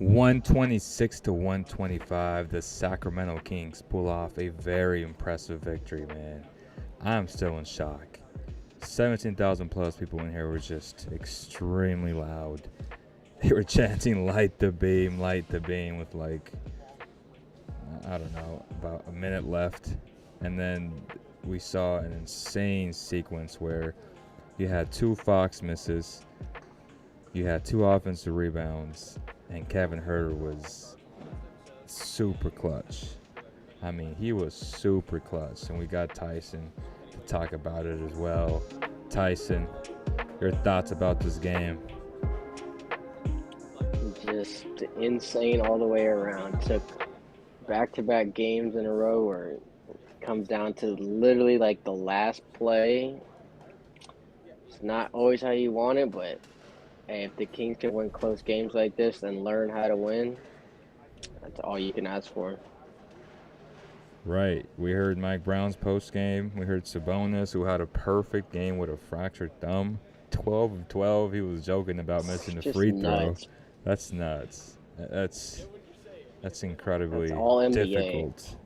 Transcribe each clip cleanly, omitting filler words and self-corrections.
126 to 125, the Sacramento Kings pull off a very impressive victory, man. I'm still in shock. 17,000 plus people in here were just extremely loud. They were chanting light the beam with like, I don't know, about a minute left. And then we saw an insane sequence where you had 2 Fox misses, you had 2 offensive rebounds, and Kevin Huerter was super clutch. I mean, he was super clutch. And we got Tyson to talk about it as well. Tyson, your thoughts about this game? Just insane all the way around. Took back-to-back games in a row where it comes down to literally like the last play. It's not always how you want it, but hey, if the Kings can win close games like this and learn how to win, that's all you can ask for. Right. We heard Mike Brown's post game. We heard Sabonis, who had a perfect game with a fractured thumb. 12 of 12. He was joking about missing the Just free nuts. throw. That's nuts. That's incredibly That's all NBA. difficult.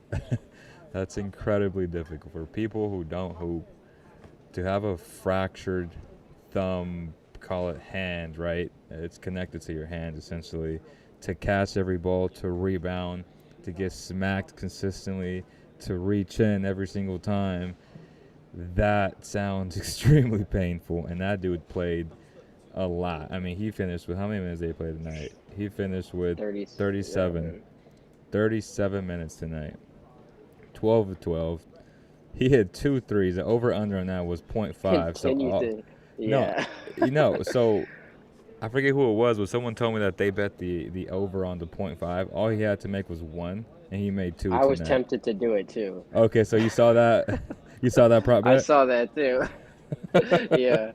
That's incredibly difficult for people who don't hoop to have a fractured thumb, call it hand, right? It's connected to your hand essentially. To catch every ball, to rebound, to get smacked consistently, to reach in every single time. That sounds extremely painful, and that dude played a lot. I mean, he finished with, how many minutes did he play tonight? He finished with 37 minutes tonight. 12 of 12. He hit 2 threes. The over-under on that was 0.5. So I forget who it was, but someone told me that they bet the over on the 0.5. All he had to make was 1, and he made 2 I was tonight. tempted to do it too. Okay, so you saw that? You saw that prop bet? I saw that too. Yeah.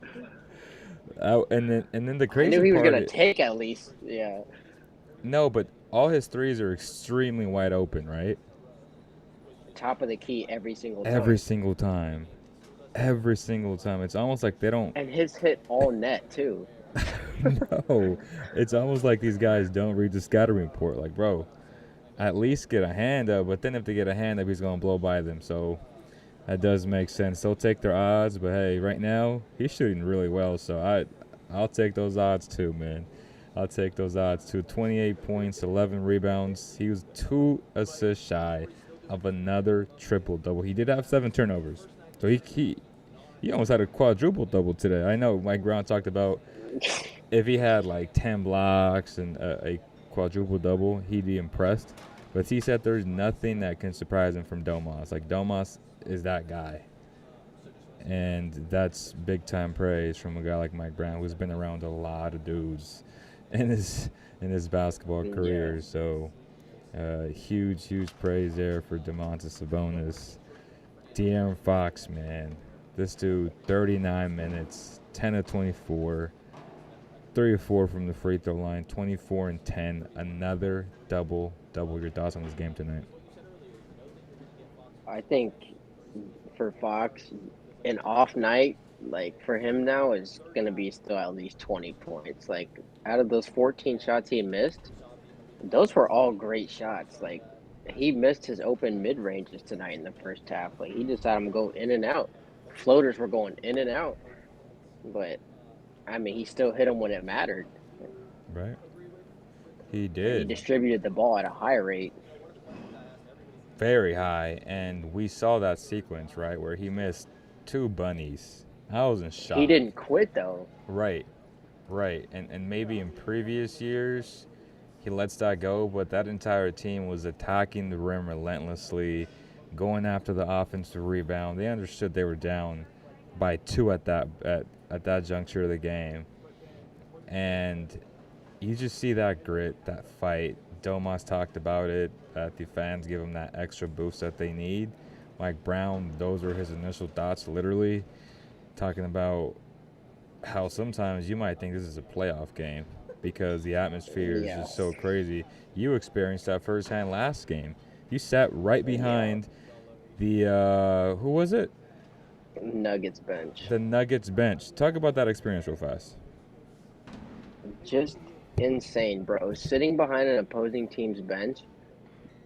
And then the I crazy knew he was part gonna take at least. Yeah. No, but all his threes are extremely wide open, right? Top of the key every single time. Every single time. Every single time. It's almost like they don't. And his hit all net too. No, it's almost like these guys don't read the scouting report. Like, bro, at least get a hand up. But then if they get a hand up, he's gonna blow by them. So that does make sense. They'll take their odds. But hey, right now he's shooting really well. So I'll take those odds too, man. I'll take those odds too. 28 points, 11 rebounds. He was 2 assists shy of another triple-double. He did have 7 turnovers. So he almost had a quadruple-double today. I know Mike Brown talked about if he had like 10 blocks and a quadruple-double, he'd be impressed. But he said there's nothing that can surprise him from Domas. Like, Domas is that guy. And that's big-time praise from a guy like Mike Brown, who's been around a lot of dudes in his basketball career. Yeah. So huge praise there for Domantas Sabonis. De'Aaron Fox, man, this dude, 39 minutes, 10 of 24, 3 of 4 from the free throw line, 24 and 10, another double. Your thoughts on this game tonight? I think for Fox, an off night, like for him now, is gonna be still at least 20 points. Like out of those 14 shots he missed, those were all great shots. Like he missed his open mid ranges tonight in the first half. Like he just had them go in and out. Floaters were going in and out, but I mean he still hit them when it mattered. Right. He He did. distributed the ball at a high rate. Very high, and we saw that sequence, right, where he missed 2 bunnies. I was in shock. He didn't quit though. Right. And maybe in previous years he lets that go, but that entire team was attacking the rim relentlessly, going after the offensive rebound. They understood they were down by 2 at that juncture of the game. And you just see that grit, that fight. Domas talked about it, that the fans give him that extra boost that they need. Mike Brown, those were his initial thoughts, literally, talking about how sometimes you might think this is a playoff game because the atmosphere is just so crazy. You experienced that firsthand last game. You sat right behind the, who was it? Nuggets bench. The Nuggets bench. Talk about that experience real fast. Just insane, bro. Sitting behind an opposing team's bench,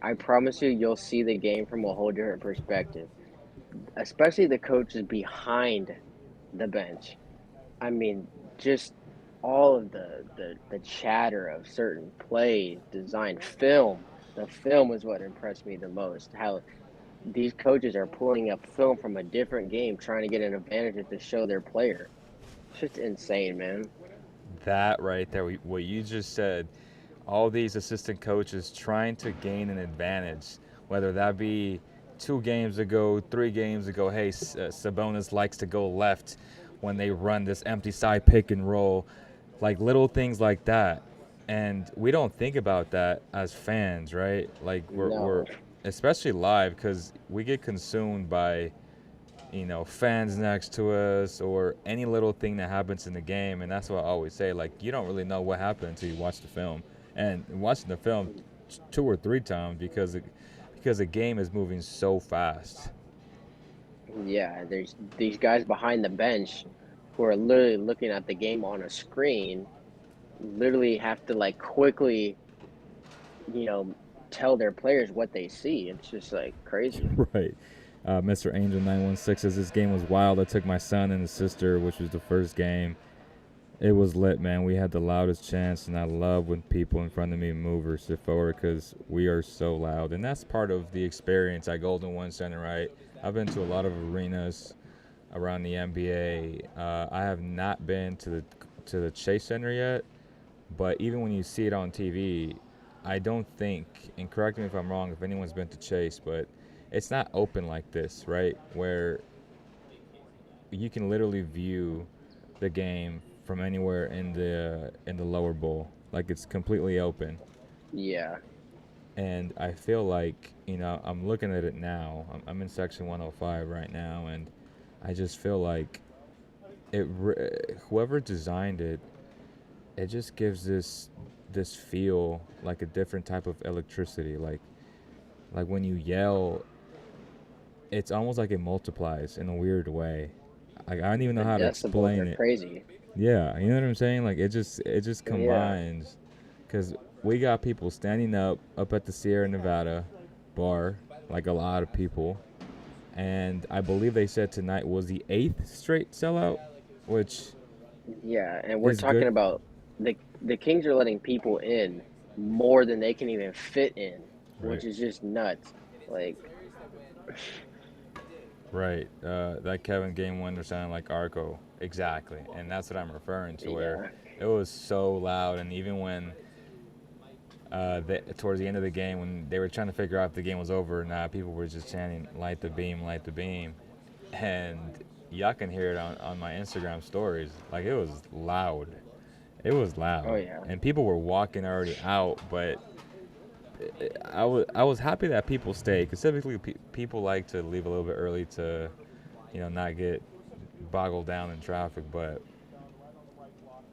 I promise you, you'll see the game from a whole different perspective, especially the coaches behind the bench. I mean, just all of the chatter of certain plays, design, film. The film is what impressed me the most. How these coaches are pulling up film from a different game, trying to get an advantage to show their player. It's just insane, man. That right there, what you just said, all these assistant coaches trying to gain an advantage, whether that be 2 games ago, 3 games ago. Hey, Sabonis likes to go left when they run this empty side pick and roll, like little things like that. And we don't think about that as fans, right? Like we're No, especially live because we get consumed by fans next to us or any little thing that happens in the game. And that's what I always say. Like, you don't really know what happened until you watch the film. And watching the film 2 or 3 times because the game is moving so fast. yeah, there's these guys behind the bench who are literally looking at the game on a screen, literally have to like quickly, you know, tell their players what they see. It's just like crazy. Right. Mr. Angel 916 says this game was wild. I took my son and his sister, which was the first game. It was lit, man. We had the loudest chants, and I love when people in front of me move or sit forward because we are so loud. And that's part of the experience at Golden One Center, right? I've been to a lot of arenas around the NBA. I have not been to the Chase Center yet, but even when you see it on TV, I don't think, and correct me if I'm wrong if anyone's been to Chase, but it's not open like this, right? Where you can literally view the game from anywhere in the lower bowl. Like it's completely open. Yeah, And I feel like, I'm looking at it now. I'm in section 105 right now, and I just feel like whoever designed it, it just gives this feel like a different type of electricity. Like when you yell, it's almost like it multiplies in a weird way. Like I don't even know the how to decibels explain are it. crazy. Yeah, you know what I'm saying? Like it just Yeah, combines, because we got people standing up at the Sierra Nevada bar, like a lot of people, and I believe they said tonight was the 8th straight sellout, which yeah, and we're is talking good. about the Kings are letting people in more than they can even fit in, Right, which is just nuts. Like, right. That Kevin game winner sounded like Arco, exactly, and that's what I'm referring to. Where yeah, it was so loud, and even when towards the end of the game when they were trying to figure out if the game was over or not, people were just chanting "Light the beam, light the beam," and y'all can hear it on my Instagram stories. Like it was loud. It was oh loud, yeah, and people were walking already out. But I was happy that people stayed because typically people like to leave a little bit early to not get boggled down in traffic. But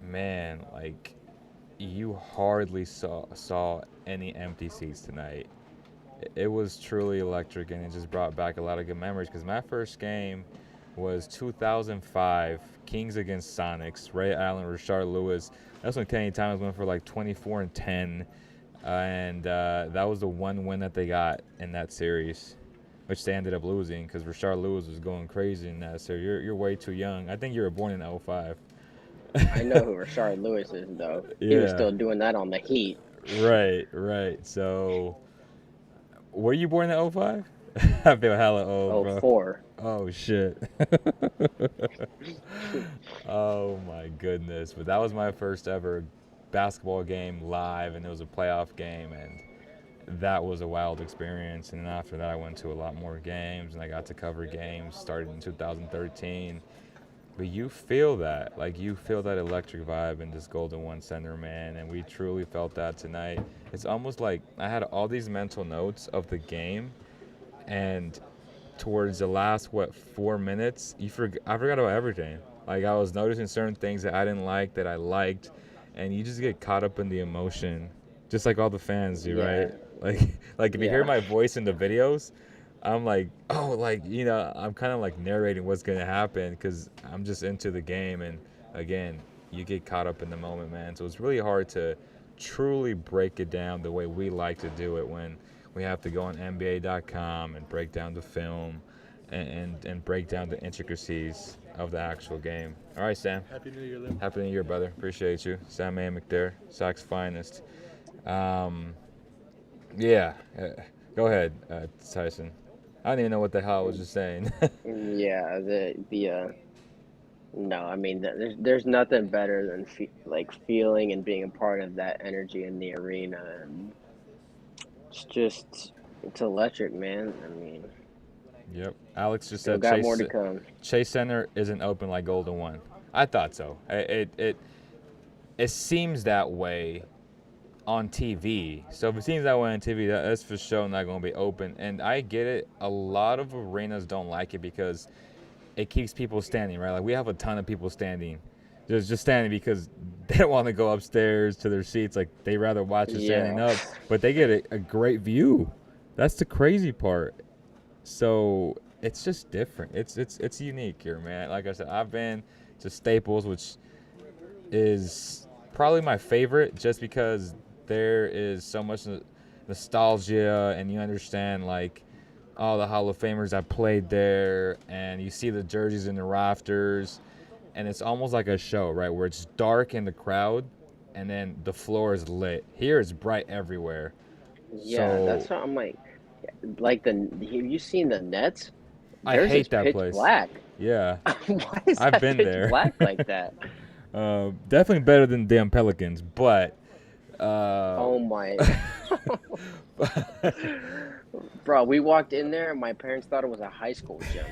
man, like you hardly saw any empty seats tonight. It was truly electric, and it just brought back a lot of good memories because my first game was 2005 Kings against Sonics. Ray Allen, Rashard Lewis. That's when Kenny Thomas went for like 24 and 10, and that was the one win that they got in that series, which they ended up losing because Rashard Lewis was going crazy in that series. You're way too young. I think you were born in '05. I know who Rashard Lewis is though. He was Yeah, still doing that on the Heat. right, right. So, were you born in '05? I feel hella old, Oh bro. four. Oh shit. Oh my goodness. But that was my first ever basketball game live, and it was a playoff game, and that was a wild experience. And then after that I went to a lot more games, and I got to cover games started in 2013. But you feel that. Like you feel that electric vibe in this Golden One Center, man, and we truly felt that tonight. It's almost like I had all these mental notes of the game, and towards the last 4 minutes, I forgot about everything. Like I was noticing certain things that I didn't like that I liked, and you just get caught up in the emotion, just like all the fans do, right? Yeah, Like like if you hear yeah, my voice in the videos, I'm like, oh, like I'm kind of like narrating what's gonna happen because I'm just into the game, and again, you get caught up in the moment, man. So it's really hard to truly break it down the way we like to do it when we have to go on NBA.com and break down the film and break down the intricacies of the actual game. All right, Sam. Happy New Year, Lim. Happy New Year, brother. Appreciate you. Sam A. McDare, Sox finest. Um, yeah. Go ahead, Tyson. I don't even know what the hell I was just saying. Yeah, no, I mean there's nothing better than like feeling and being a part of that energy in the arena, and it's electric, man. I mean, Yep. Alex just still said got more to come. Chase Center isn't open like Golden One. I thought so. It seems that way on TV. So if it seems that way on TV, that's for sure not going to be open. And I get it. A lot of arenas don't like it because it keeps people standing, right? Like we have a ton of people standing. There's just standing because they don't want to go upstairs to their seats. Like they rather watch it standing Yeah, up, but they get a great view. That's the crazy part. So it's just different. It's unique here, man. Like I said, I've been to Staples, which is probably my favorite, just because there is so much nostalgia, and you understand like all the Hall of Famers that played there, and you see the jerseys in the rafters, and it's almost like a show, right? Where it's dark in the crowd, and then the floor is lit. Here it's bright everywhere. yeah, So that's what I'm like. Like have you seen the Nets? I Theirs is hate that pitch place. black. Yeah, Why is I've that been pitch there. black like that? Definitely better than damn Pelicans, but Oh my. Bro, we walked in there and my parents thought it was a high school gym.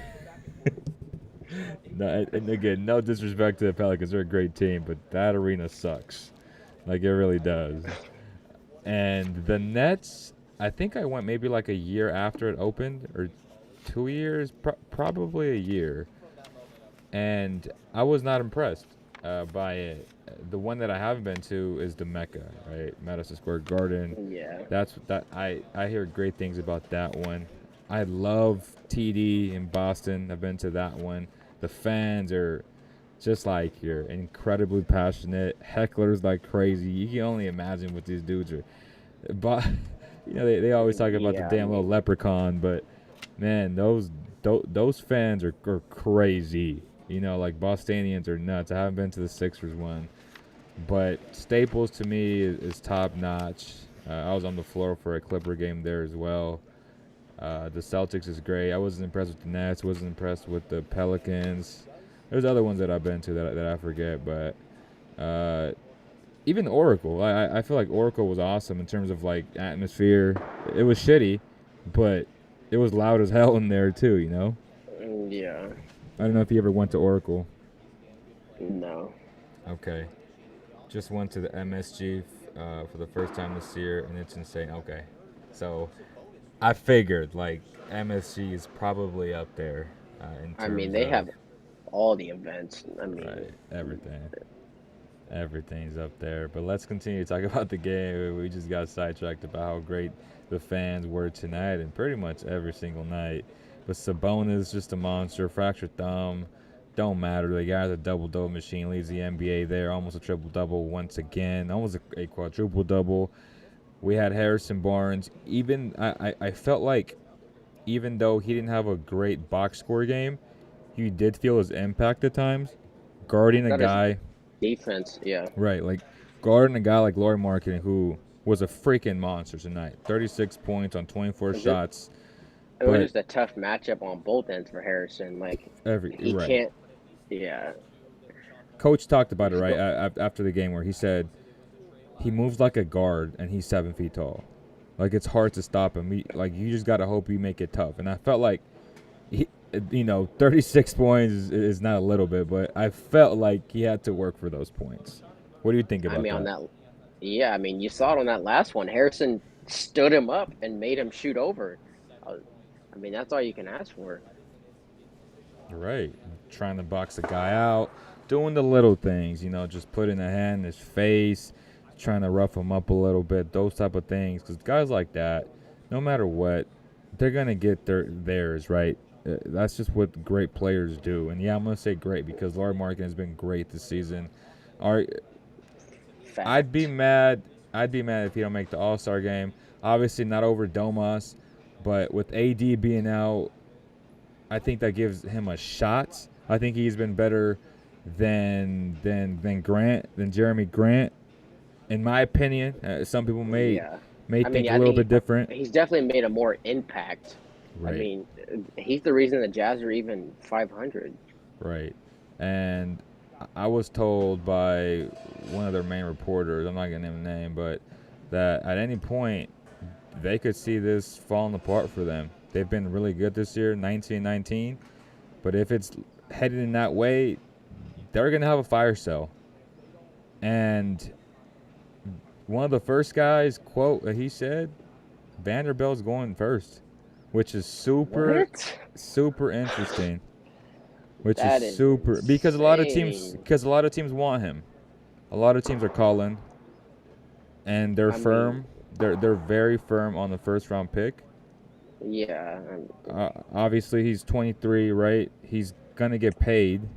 no, and again, no disrespect to the Pelicans, they're a great team, but that arena sucks. Like it really does. And the Nets, I think I went maybe like a year after it opened, or 2 years, probably a year, and I was not impressed by it. The one that I haven't been to is the Mecca, right? Madison Square Garden. Yeah. I hear great things about that one. I love TD in Boston. I've been to that one. The fans are just like you're incredibly passionate. Hecklers like crazy. You can only imagine what these dudes are. But they always talk about the Yeah, I damn little mean, leprechaun, but man, those fans are crazy. Like Bostonians are nuts. I haven't been to the Sixers one, but Staples to me is top notch. I was on the floor for a Clipper game there as well. The Celtics is great. I wasn't impressed with the Nets. Wasn't impressed with the Pelicans. There's other ones that I've been to that I forget, but even Oracle. I feel like Oracle was awesome in terms of like atmosphere. It was shitty, but it was loud as hell in there too. yeah, I don't know if you ever went to Oracle. no. Okay. Just went to the MSG for the first time this year, and it's insane. Okay. So I figured, like, MSG is probably up there in I mean, terms they of, have all the events. I right, mean, everything. Everything's up there. But let's continue to talk about the game. We just got sidetracked about how great the fans were tonight and pretty much every single night. But Sabonis, just a monster. Fractured thumb. Don't matter. The guy's a double-double machine. Leads the NBA there. Almost a triple-double once again. Almost a quadruple-double. We had Harrison Barnes. Even I felt like even though he didn't have a great box score game, you did feel his impact at times. Guarding a that is guy, defense. Yeah. right, like guarding a guy like Lauri Markkanen, who was a freaking monster tonight. 36 points on 24 It just, shots. it was But just a tough matchup on both ends for Harrison. Like, he right. can't. Yeah. Coach talked about it, He's right, go, after the game where he said he moves like a guard and he's 7 feet tall. Like, it's hard to stop him. You just got to hope you make it tough. And I felt like, 36 points is not a little bit, but I felt like he had to work for those points. What do you think I about mean, on that? that. Yeah, I mean, you saw it on that last one. Harrison stood him up and made him shoot over. Uh, I mean, that's all you can ask for. Right. Trying to box the guy out, doing the little things, just putting a hand in his face, trying to rough him up a little bit, those type of things. Because guys like that, no matter what, they're going to get theirs, right? That's just what great players do. And, yeah, I'm going to say great because Lauri Markkanen has been great this season. I'd be Fact. mad I'd be mad if he don't make the All-Star game. Obviously not over Domas, but with AD being out, I think that gives him a shot. I think he's been better than Jeremy Grant, in my opinion. Some people Yeah. may I mean, think a I little think bit different. he's definitely made a more impact. I Right, mean, he's the reason the Jazz are even 500. right. And I was told by one of their main reporters, I'm not gonna name the name, but that at any point they could see this falling apart for them. They've been really good this year, 19-19, but if it's headed in that way, they're gonna have a fire sale. And one of the first guys quote that he said, Vanderbilt's going first, which is What? super interesting. Which is That is super because insane. a lot of teams want him. A lot of teams are calling, and they're I mean, firm. They're very firm on the first round pick. yeah, Obviously, he's 23, right? He's gonna get paid.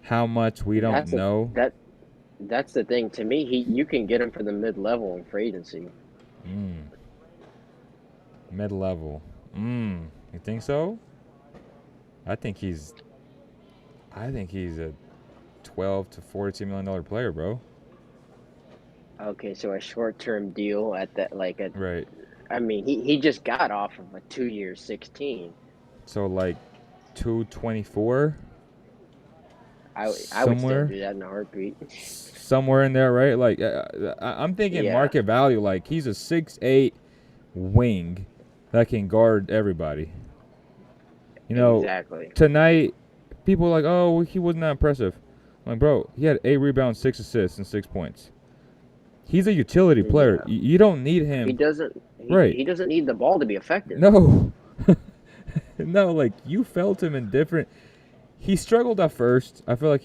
How much we don't that's a know. that that's the thing. To me, you can get him for the mid level in free agency. Mm, Mid level. You think so? I think he's. I think he's a 12 to 42 million dollar player, bro. Okay, so a short term deal at that like a Right. I mean, he just got off of a 2 year 16. So like 224 I would still somewhere. do that in a heartbeat. Somewhere in there, right? Like I'm thinking Yeah, market value. Like he's a 6'8" wing that can guard everybody. You know, exactly. tonight people are like, oh, he wasn't that impressive. I'm like, bro, he had 8 rebounds, 6 assists, and 6 points. He's a utility player. Yeah. You don't need He him, doesn't right? he doesn't need the ball to be effective. No, no. Like you felt him in different. He struggled at first. I feel like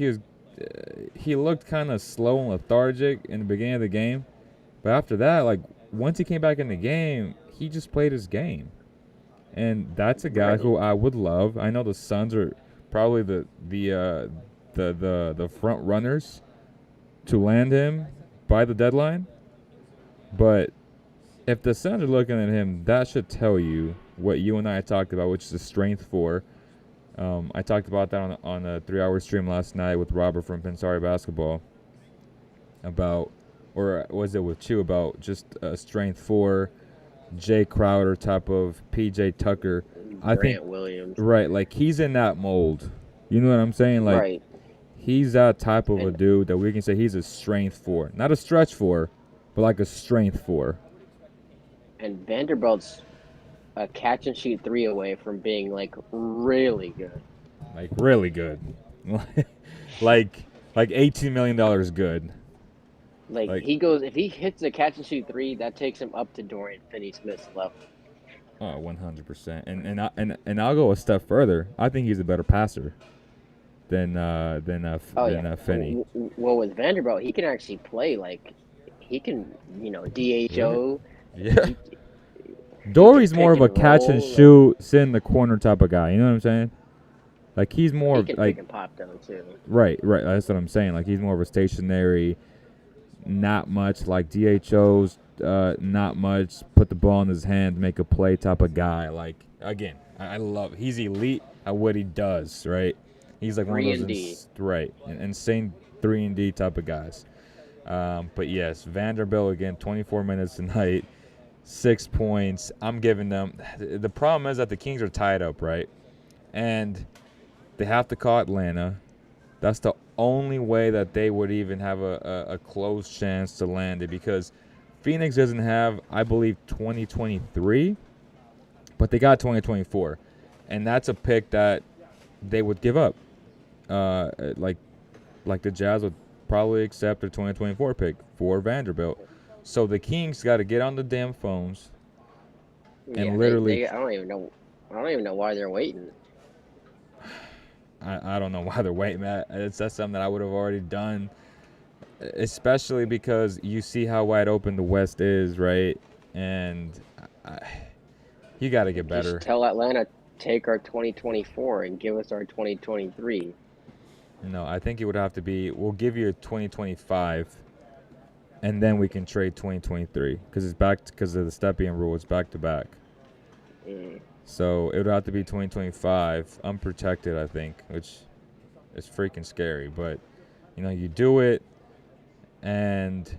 he looked kind of slow and lethargic in the beginning of the game. But after that, like once he came back in the game, he just played his game. And that's a guy Right. who I would love. I know the Suns are probably the front runners to land him by the deadline. But if the Suns are looking at him, that should tell you what you and I talked about, which is a strength for. I talked about that on a 3-hour stream last night with Robert from Pensari Basketball about, or was it with Chew, about just a strength for Jay Crowder type of PJ Tucker. I think, Grant Williams. right, like he's in that mold. You know what I'm saying? Like Right. he's that type of a And dude that we can say he's a strength for. Not a stretch for, but like a strength for. and Vanderbilt's a catch and shoot three away from being like really good. Like really good. like like $18 million good. Like Like if he hits a catch and shoot three, that takes him up to Dorian Finney-Smith's level. 100%. And I'll go a step further. I think he's a better passer Oh yeah. than Finney. Well, with Vanderbilt, he can actually play like he can, Right. DHO. Yeah. He he can Dory's more pick of a and catch and roll. shoot, sit in the corner type of guy. You know what I'm saying? Like he's He more can like pick and pop down too. right. That's what I'm saying. Like he's more of a stationary, not much like DHO's, not much. Put the ball in his hand, make a play type of guy. Like again, I love. He's elite at what he does. Right. He's like one of 3 those and D. insane 3-and-D type of guys. But yes, Vanderbilt again, 24 minutes tonight. 6 points. I'm giving them. The problem is that the Kings are tied up, right? And they have to call Atlanta. That's the only way that they would even have a close chance to land it, because Phoenix doesn't have, I believe, 2023, but they got 2024. And that's a pick that they would give up. Like the Jazz would probably accept their 2024 pick for Vanderbilt. So the Kings got to get on the damn phones and Yeah, literally, they I don't even know why they're waiting. I don't know why they're waiting, Matt. That's something that I would have already done, especially because you see how wide open the West is, right? And I, you got to get Just better. tell Atlanta take our 2024 and give us our 2023. No, I think it would have to be, we'll give you a 2025, and then we can trade 2023 because of the step-in rule. It's back to back. Mm. So it would have to be 2025, unprotected, I think, which is freaking scary. But you do it, and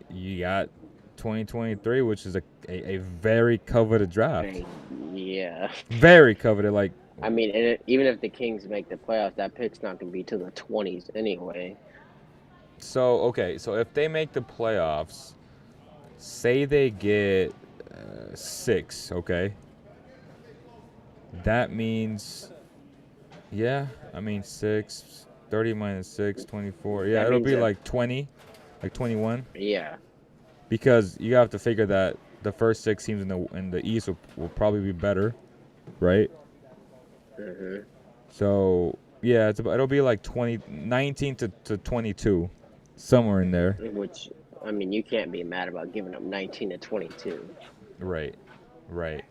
you got 2023, which is a very coveted draft. Yeah. Very coveted. Like, I mean, even if the Kings make the playoffs, that pick's not going to be to the 20s anyway. so okay, so if they make the playoffs, say they get 6, okay, that means, yeah, I mean 6, 30 minus 6, 24. Yeah, That it'll means be that, like 20, like 21, yeah. because you have to figure that the first 6 teams in the East will probably be better, right? Hmm. So yeah, it'll be like 19 to 22, somewhere in there. Which, I mean, you can't be mad about giving up 19 to 22. Right, right.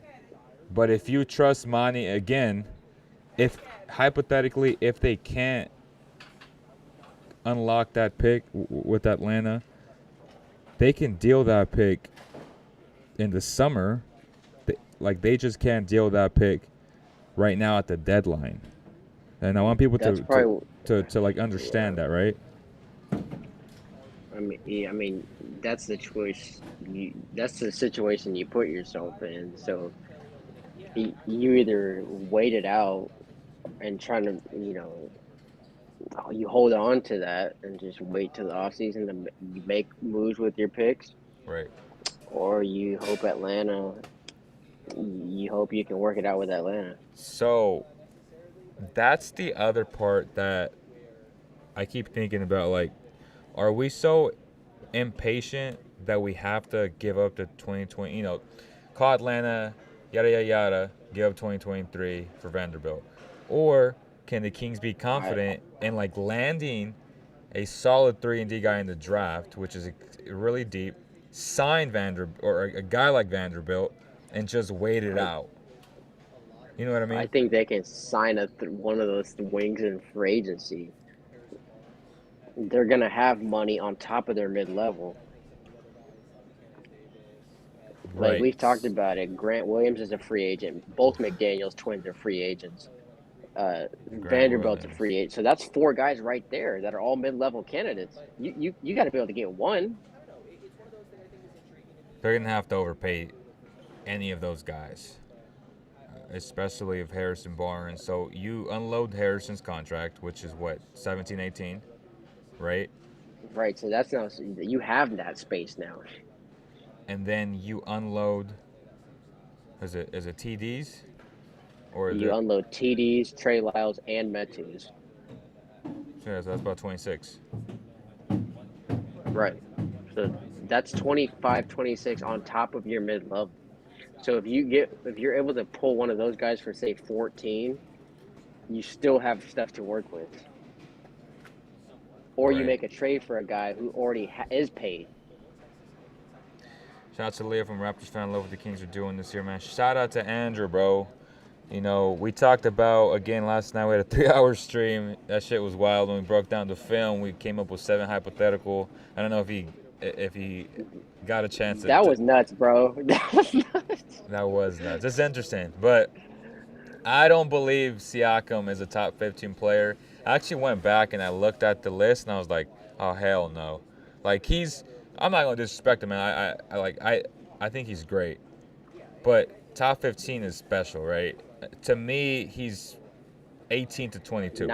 But if you trust Monty again, if hypothetically if they can't unlock that pick with Atlanta, they can deal that pick in the summer. They just can't deal that pick right now at the deadline. And I want people That's probably, to like understand yeah. that, right? I mean, yeah, I mean, that's the choice. That's the situation you put yourself in. So you either wait it out and trying to, you hold on to that and just wait till the off season to you make moves with your picks, Right. or you hope Atlanta. You hope you can work it out with Atlanta. So that's the other part that I keep thinking about. Like, are we so impatient that we have to give up the 2020? Call Atlanta, yada yada yada, give up 2023 for Vanderbilt, or can the Kings be I confident in like landing a solid 3-and-D guy in the draft, which is really deep, sign Vanderbilt or a guy like Vanderbilt, and just wait it I out? You know what I I mean? think they can sign one of those wings in free agency. They're gonna have money on top of their mid level. Like Right. we've talked about it. Grant Williams is a free agent. Both McDaniels twins are free agents. Grant Vanderbilt's a Williams. free agent. So that's four guys right there that are all mid level candidates. You got to be able to get one. They're gonna have to overpay any of those guys, especially if Harrison Barnes. So you unload Harrison's contract, which is what, 17, 18, right? Right. So that's now you have that space now. And then you unload. Is it TDs or is You it? unload TDs, Trey Lyles, and Metus. Yeah, so that's about 26. Right. So that's 25, 26 on top of your mid level. So if you're able to pull one of those guys for say 14, you still have stuff to work with. Or you Right. make a trade for a guy who already is paid. Shout out to Leah from Raptors fan. Love what the Kings are doing this year, man. Shout out to Andrew, bro. We talked about, again, last night we had a 3-hour stream. That shit was wild. When we broke down the film, we came up with 7 hypothetical. I don't know if he got a chance That was nuts, bro. That was nuts. that was nuts. It's interesting, but I don't believe Siakam is a top 15 player. I actually went back and I looked at the list and I was like, oh hell no. Like I'm not gonna disrespect him, man. I think he's great, but top 15 is special, right? To me, he's 18 to 22.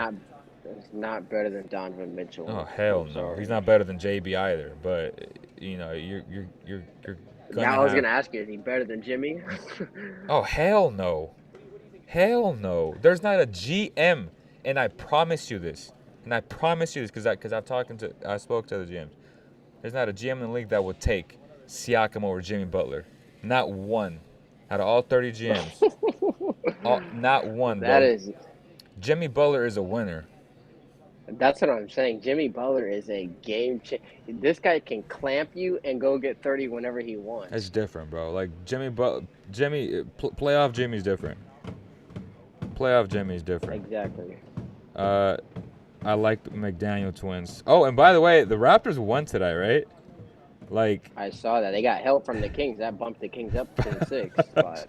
Not better than Donovan Mitchell. Oh hell I'm no, he's sorry. not better than JB either. But you're gonna Now I was have. gonna ask you, is he better than Jimmy? Oh hell no, hell no. There's not a GM, and I promise you this, because I spoke to the GMs. There's not a GM in the league that would take Siakam over Jimmy Butler. Not one. Out of all 30 GMs, not one, That bro. is Jimmy Butler is a winner. That's what I'm saying. Jimmy Butler is a game changer. This guy can clamp you and go get 30 whenever he It's wants. different, bro. Like playoff Jimmy's different. Playoff Jimmy's different. Exactly. Uh, I like the McDaniel twins. Oh, and by the way, the Raptors won today, right? Like, I saw that they got help from the Kings. That bumped the Kings up to the 6th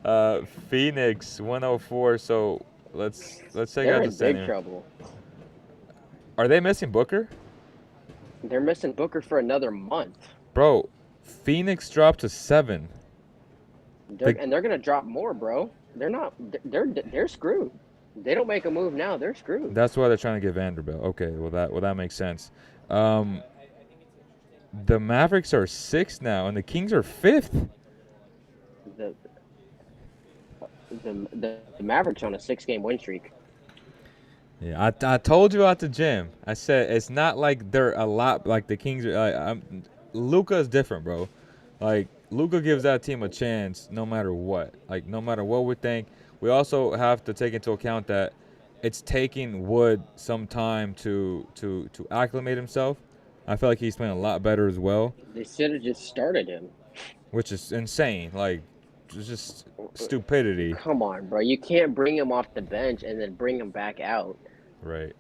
spot. Phoenix 104. So let's check They're out the in big center. trouble. Are they missing Booker? They're missing Booker for another month. Bro, Phoenix dropped to 7. And they're gonna drop more, bro. They're not. They're screwed. They don't make a move now. They're screwed. That's why they're trying to get Vanderbilt. Okay, well that makes sense. The Mavericks are 6th now, and the Kings are 5th. The Mavericks on a 6-game win streak. Yeah, I told you at the gym. I said it's not like they're a lot like the Kings. Luka is different, bro. Like Luka gives that team a chance no matter what. Like no matter what we think. We also have to take into account that it's taking Wood some time to acclimate himself. I feel like he's playing a lot better as well. They should have just started him. Which is insane. Like, it's just stupidity. Come on, bro. You can't bring him off the bench and then bring him back out. Right.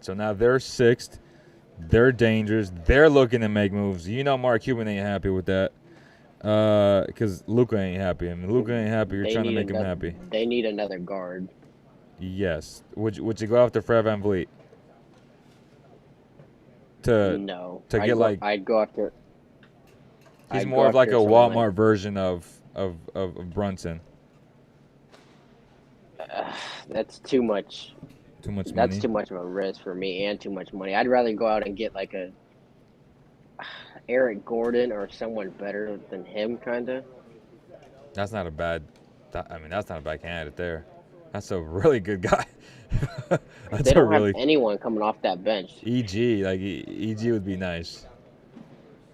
So now they're 6th. They're dangerous. They're looking to make moves. You know Mark Cuban ain't happy with that. Because Luka ain't happy. I mean, Luka ain't happy. You're trying to make him happy. They need another guard. Yes. Would you go after Fred VanVleet? No. I'd go after. He's more of like a Walmart version of Brunson. That's too much. Too much money. That's too much of a risk for me and too much money. I'd rather go out and get like a Eric Gordon or someone better than him, kind of. That's not a bad. That's not a bad candidate there. That's a really good guy. They don't have anyone coming off that bench. EG would be nice.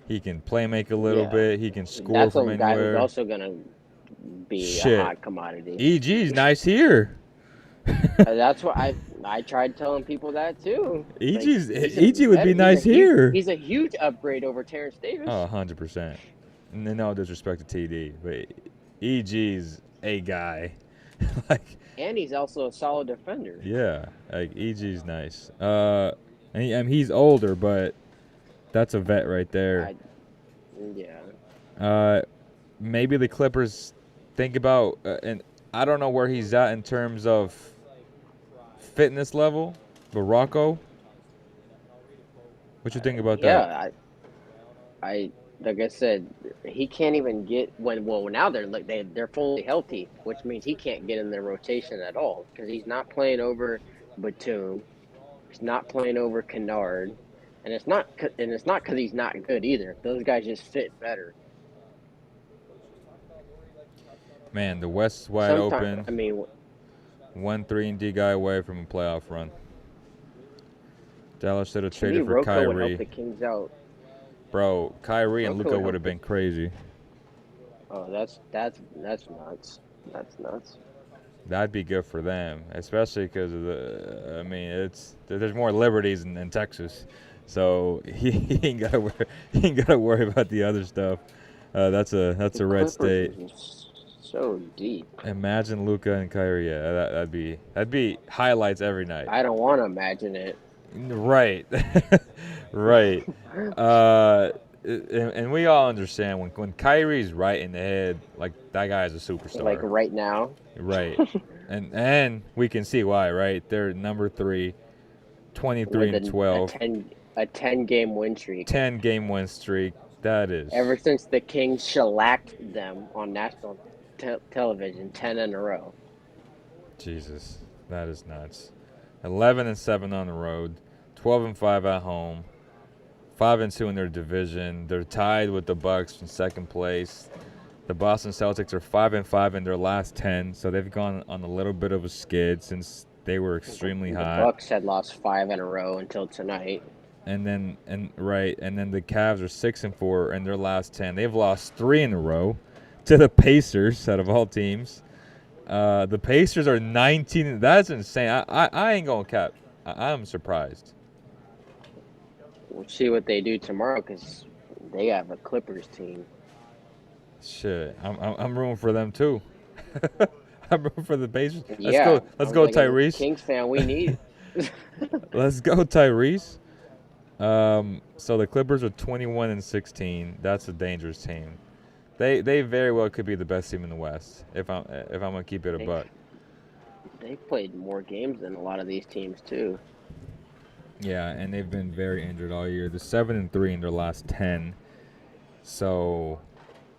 He can play make a little bit. He can score from anywhere. That's a guy who's also gonna be a hot commodity. EG's nice here. That's what I tried telling people that too. EG would be nice here. He's a huge upgrade over Terrence Davis. Oh, 100%. No disrespect to TD, but EG's a guy. And he's also a solid defender. Yeah, like EG's nice. And he's older, but that's a vet right there. Maybe the Clippers think about, and I don't know where he's at in terms of fitness level, but Rocco, what you think about that? Yeah, like I said, he can't even get now they're fully healthy, which means he can't get in their rotation at all because he's not playing over Batum, he's not playing over Kennard, and it's not because he's not good either. Those guys just fit better. Man, the West's wide open. 1-3-and-D guy away from a playoff run. Dallas should have traded for Kyrie. Would help the Kings out. Bro, Kyrie and Luka would have been crazy. Oh, that's nuts. That's nuts. That'd be good for them, especially because of there's more liberties in Texas, so he ain't gotta worry about the other stuff. That's a red state. So deep. Imagine Luka and Kyrie. Yeah, that'd be highlights every night. I don't want to imagine it. Right. Right. And we all understand when Kyrie's right in the head, like that guy is a superstar. Like right now. Right. and we can see why, right? They're number 3, 23-12. A 10-game win streak. 10-game win streak. That is. Ever since the Kings shellacked them on national television 10 in a row. Jesus, that is nuts. 11-7 on the road, 12-5 at home, 5-2 in their division. They're tied with the Bucks in second place. The Boston Celtics are 5-5 in their last 10, so they've gone on a little bit of a skid since they were extremely hot. The Bucks had lost 5 in a row until tonight. And then the Cavs are 6-4 in their last 10. They've lost 3 in a row to the Pacers out of all teams. The Pacers are 19. That's insane. I ain't gonna cap. I'm surprised. We'll see what they do tomorrow because they have a Clippers team. Shit, I'm rooting for them too. I'm rooting for the Pacers. Let's go, Tyrese. Kings fan, we need. Let's go, Tyrese. So the Clippers are 21-16. That's a dangerous team. They very well could be the best team in the West if I'm gonna keep it a they buck. they played more games than a lot of these teams too. Yeah, and they've been very injured all year. They're 7-3 in their last 10. So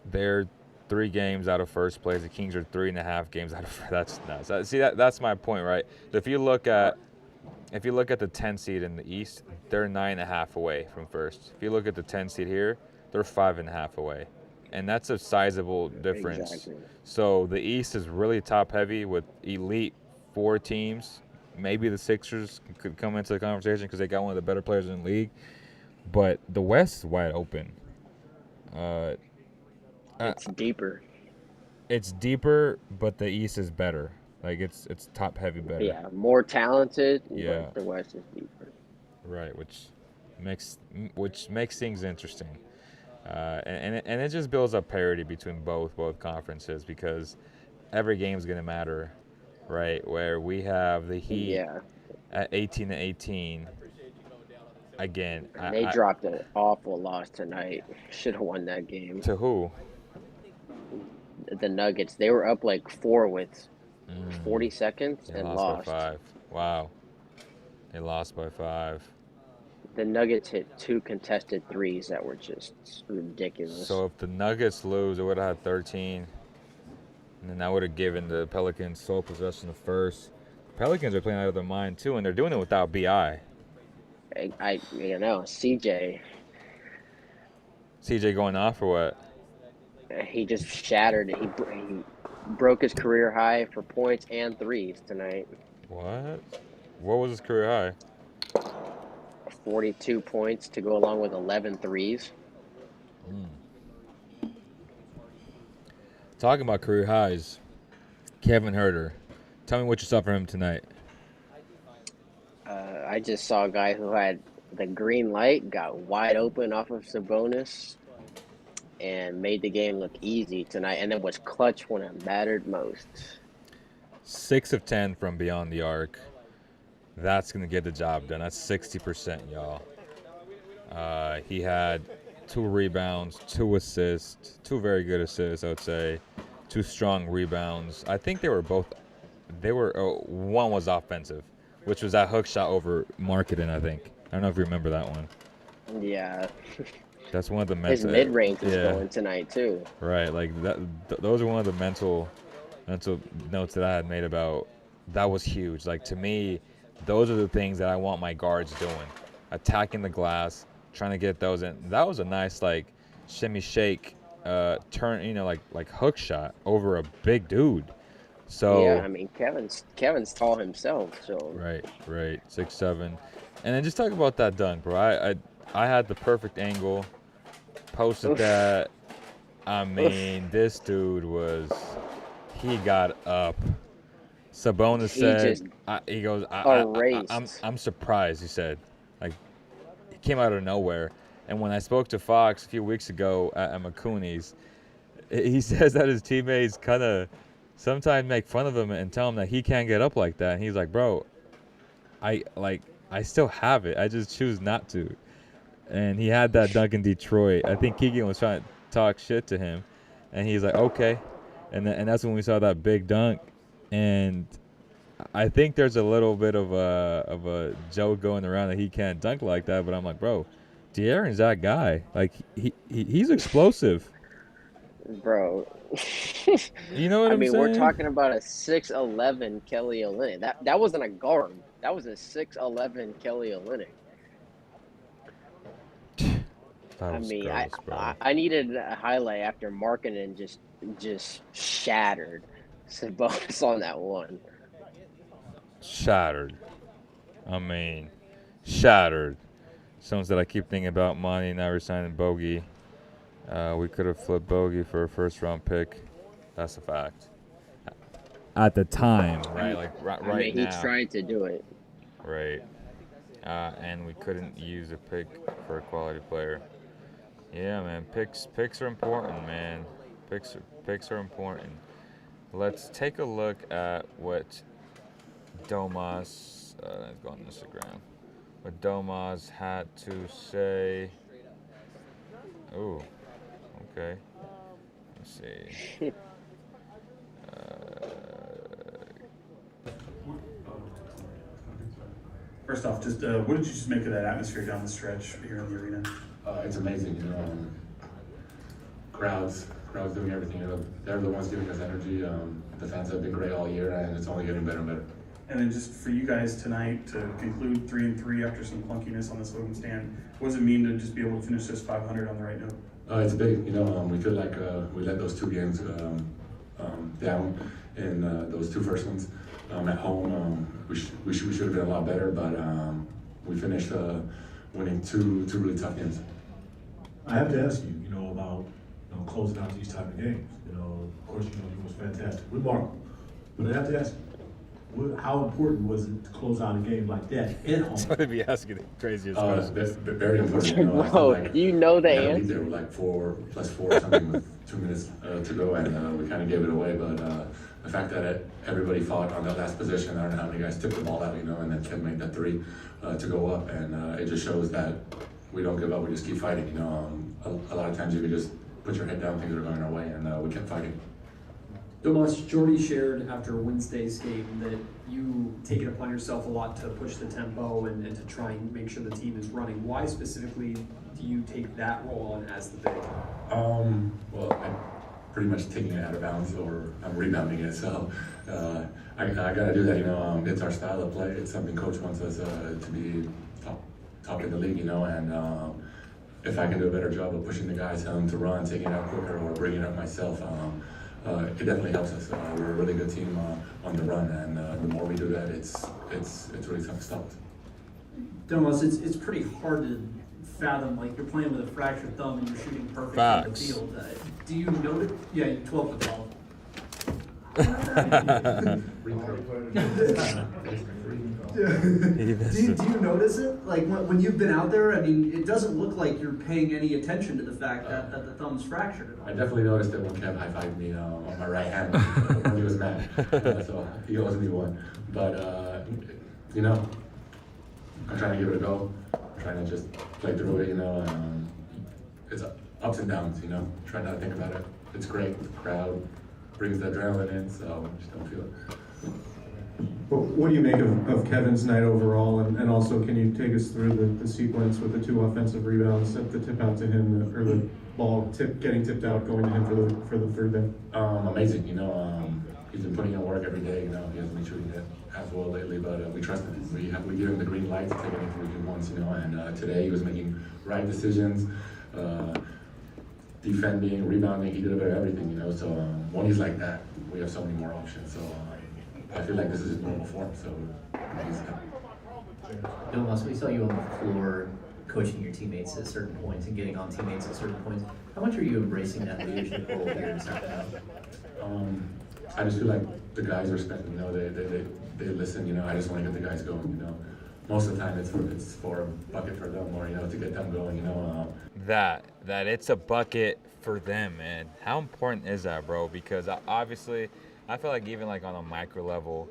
they're 3 games out of first place. The Kings are 3.5 games out of. That's nuts. See that's my point, right? So Uh, if you look at the 10 seed in the East, they're 9.5 away from first. If you look at the 10 seed here, they're 5.5 away, and that's a sizable difference. exactly. So the East is really top heavy with elite 4 teams. Maybe the Sixers could come into the conversation because they got one of the better players in the league. But the West is wide open. Uh, uh, It's deeper. it's deeper, but the East is better. Like it's top heavy better. Yeah, more talented, Yeah, but the West is deeper. right. Makes which makes things interesting. And it just builds up parity between both conferences because every game's gonna matter, right? Where we have the Heat Yeah, at 18-18. Again, and they dropped an awful loss tonight. Should have won that game. to who? The Nuggets, they were up like four with Mm, 40 seconds they and lost by lost. 5. Wow, they lost by 5. The Nuggets hit two contested threes that were just ridiculous. So if the Nuggets lose, it would have had 13, and then that would have given the Pelicans sole possession of first. Pelicans are playing out of their mind too, and they're doing it without Bi. CJ, CJ going off or what? he just shattered. He broke his career high for points and threes tonight. What? What was his career high? 42 points to go along with 11 threes. Talking about career highs, Kevin Herter. Tell me what you saw from him tonight. I just saw a guy who had the green light, got wide open off of Sabonis, and made the game look easy tonight, and then was clutch when it mattered most. 6 of 10 from beyond the arc. That's going to get the job done. That's 60%, y'all. He had 2 rebounds, 2 assists, 2 very good assists, I would say. 2 strong rebounds. I think they were both. One was offensive, which was that hook shot over Marketing, I think. I don't know if you remember that one. Yeah, That's one of the his mental. mid range was Yeah, going tonight too. right. Like that. Those are one of the mental notes that I had made about. That was huge. Like to me, those are the things that I want my guards doing, attacking the glass, trying to get those in. That was a nice like shimmy shake, turn. Like hook shot over a big dude. Yeah, So I mean Kevin's tall himself, so right, 6'7", and then just talk about that dunk, bro. I had the perfect angle, posted oof, that. I oof. mean, this dude he got up. Sabonis He said, just he goes, erased. I'm surprised. He said, like, he came out of nowhere. And when I spoke to Fox a few weeks ago at McCooney's, he says that his teammates kind of sometimes make fun of him and tell him that he can't get up like that. And he's like, bro, I still have it. I just choose not to. And he had that dunk in Detroit. I think Keegan was trying to talk shit to him, and he's like, okay. And that's when we saw that big dunk. And I think there's a little bit of a joke going around that he can't dunk like that, but I'm like, bro, De'Aaron's that guy. Like he's explosive. Bro. You know what I I'm mean, we're saying? talking about a 6'11" Kelly Olynyk. That wasn't a guard. That was a 6'11" Kelly Olynyk. That I was mean, I, gross, I bro. I needed a highlight after Markkinen just shattered Sabonis on that one. Shattered. I mean, shattered. Someone said I keep thinking about Monty now resigning Bogey. We could have flipped Bogey for a first round pick. That's a fact. At the time, right? Like I right mean, he now, tried to do it. right? And we couldn't use a pick for a quality player. Yeah, man. Picks are important, man. Picks are important. Let's take a look at what Domas Let's go on Instagram. But Domas had to say. Oh, okay. Let's see. First off, just what did you just make of that atmosphere down the stretch here in the arena? It's amazing, crowds doing everything. They're the ones giving us energy. The fans have been great all year, and it's only getting better and better. And then just for you guys tonight to conclude 3-3 after some clunkiness on this open stand, what does it mean to just be able to finish this 500 on the right note? It's big, we feel like we let those two games down in those two first ones. At home, we should have been a lot better, but we finished winning two really tough games. I have to ask you, about closing out these type of games. Of course, it was fantastic, remarkable. But I have to ask you, how important was it to close out a game like that at home? So they'd be asking the craziest questions. That's very important. Bro, you know the answer. There were like 4+4 or something with 2 minutes to go, and we kind of gave it away. But the fact that everybody fought on that last possession, I don't know how many guys tipped the ball out, and then Kev made that three to go up, and it just shows that we don't give up. We just keep fighting. A lot of times you could just put your head down, things are going our way, and we kept fighting. Domas, Jordy shared after Wednesday's game that you take it upon yourself a lot to push the tempo and to try and make sure the team is running. Why specifically do you take that role on as the big? Well, I'm pretty much taking it out of bounds, or I'm rebounding it. So I got to do that. It's our style of play. It's something coach wants us to be top in the league. And if I can do a better job of pushing the guys to run, taking it out quicker, or bringing it up myself. It definitely helps us. We're a really good team on the run, and the more we do that, it's really tough to stop. Domas, it's pretty hard to fathom, like you're playing with a fractured thumb and you're shooting perfect from the field. Do you notice? Yeah, 12 to 12. Do you notice it? Like when you've been out there, it doesn't look like you're paying any attention to the fact that the thumb's fractured at all. I definitely noticed it when Kev high-fived me on my right hand when he was mad. So he owes me one. But, I'm trying to give it a go. I'm trying to just play through it, it's ups and downs, Try not to think about it. It's great. The crowd brings the adrenaline in, so just don't feel it. Well, what do you make of Kevin's night overall, and also can you take us through the sequence with the two offensive rebounds, the tip out to him, or the ball getting tipped out, going to him for the third day? Amazing, he's been putting in work every day. He hasn't been shooting it as well lately, but we trust him. We give him the green light to take anything he wants, and today he was making right decisions, defending, rebounding. He did a bit of everything, so when he's like that, we have so many more options. So I feel like this is his normal form, so he's happy. Domas, we saw you on the floor coaching your teammates at certain points and getting on teammates at certain points. How much are you embracing that leadership role here in Sacramento? I just feel like the guys respect me, they listen, I just want to get the guys going, Most of the time it's for a bucket for them, or, to get them going, That it's a bucket for them, man. How important is that, bro? Because obviously, I feel like even like on a micro level,